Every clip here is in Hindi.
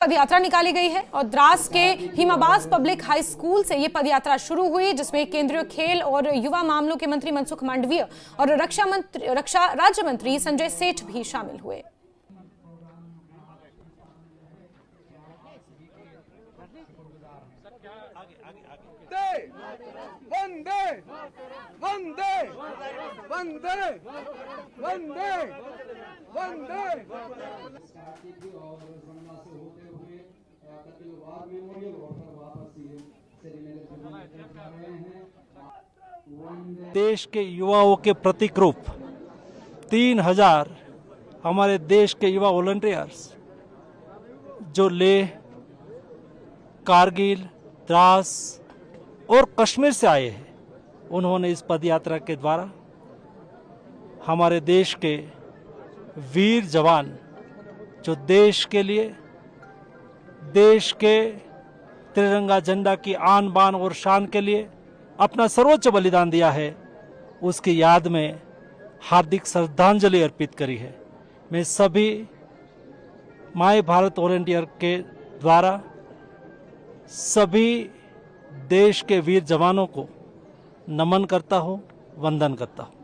पदयात्रा निकाली गई है और द्रास के हिमाबास पब्लिक हाई स्कूल से ये पदयात्रा शुरू हुई, जिसमें केंद्रीय खेल और युवा मामलों के मंत्री मनसुख मांडविया और रक्षा राज्य मंत्री संजय सेठ भी शामिल हुए। वंदे वंदे वंदे वंदे वंदे देश के युवाओं के प्रतीक रूप 3000 हमारे देश के युवा वॉलंटियर्स जो लेह, कारगिल, द्रास और कश्मीर से आए हैं, उन्होंने इस पदयात्रा के द्वारा हमारे देश के वीर जवान जो देश के लिए, देश के तिरंगा झंडा की आन बान और शान के लिए अपना सर्वोच्च बलिदान दिया है, उसकी याद में हार्दिक श्रद्धांजलि अर्पित करी है। मैं सभी माय भारत वॉलंटियर के द्वारा सभी देश के वीर जवानों को नमन करता हूं, वंदन करता हूं।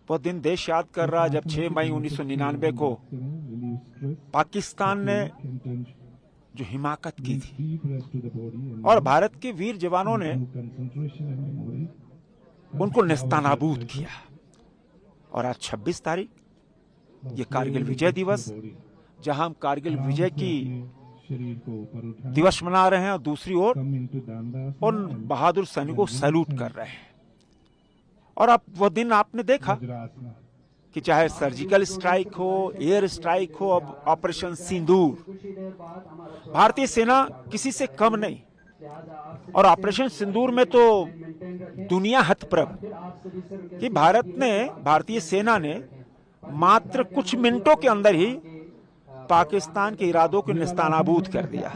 वो दिन देश याद कर रहा जब 6 मई 1999 को पाकिस्तान ने जो हिमाकत की थी और भारत के वीर जवानों ने उनको नेस्तनाबूद किया। और आज 26 तारीख ये कारगिल विजय दिवस, जहां हम कारगिल विजय की दिवस मना रहे हैं और दूसरी ओर उन बहादुर सैनिकों को सैल्यूट कर रहे हैं। और अब वो दिन आपने देखा कि चाहे सर्जिकल स्ट्राइक हो, एयर स्ट्राइक हो, अब ऑपरेशन सिंदूर, भारतीय सेना किसी से कम नहीं। और ऑपरेशन सिंदूर में तो दुनिया हतप्रभ कि भारतीय सेना ने मात्र कुछ मिनटों के अंदर ही पाकिस्तान के इरादों को नेस्तनाबूद कर दिया।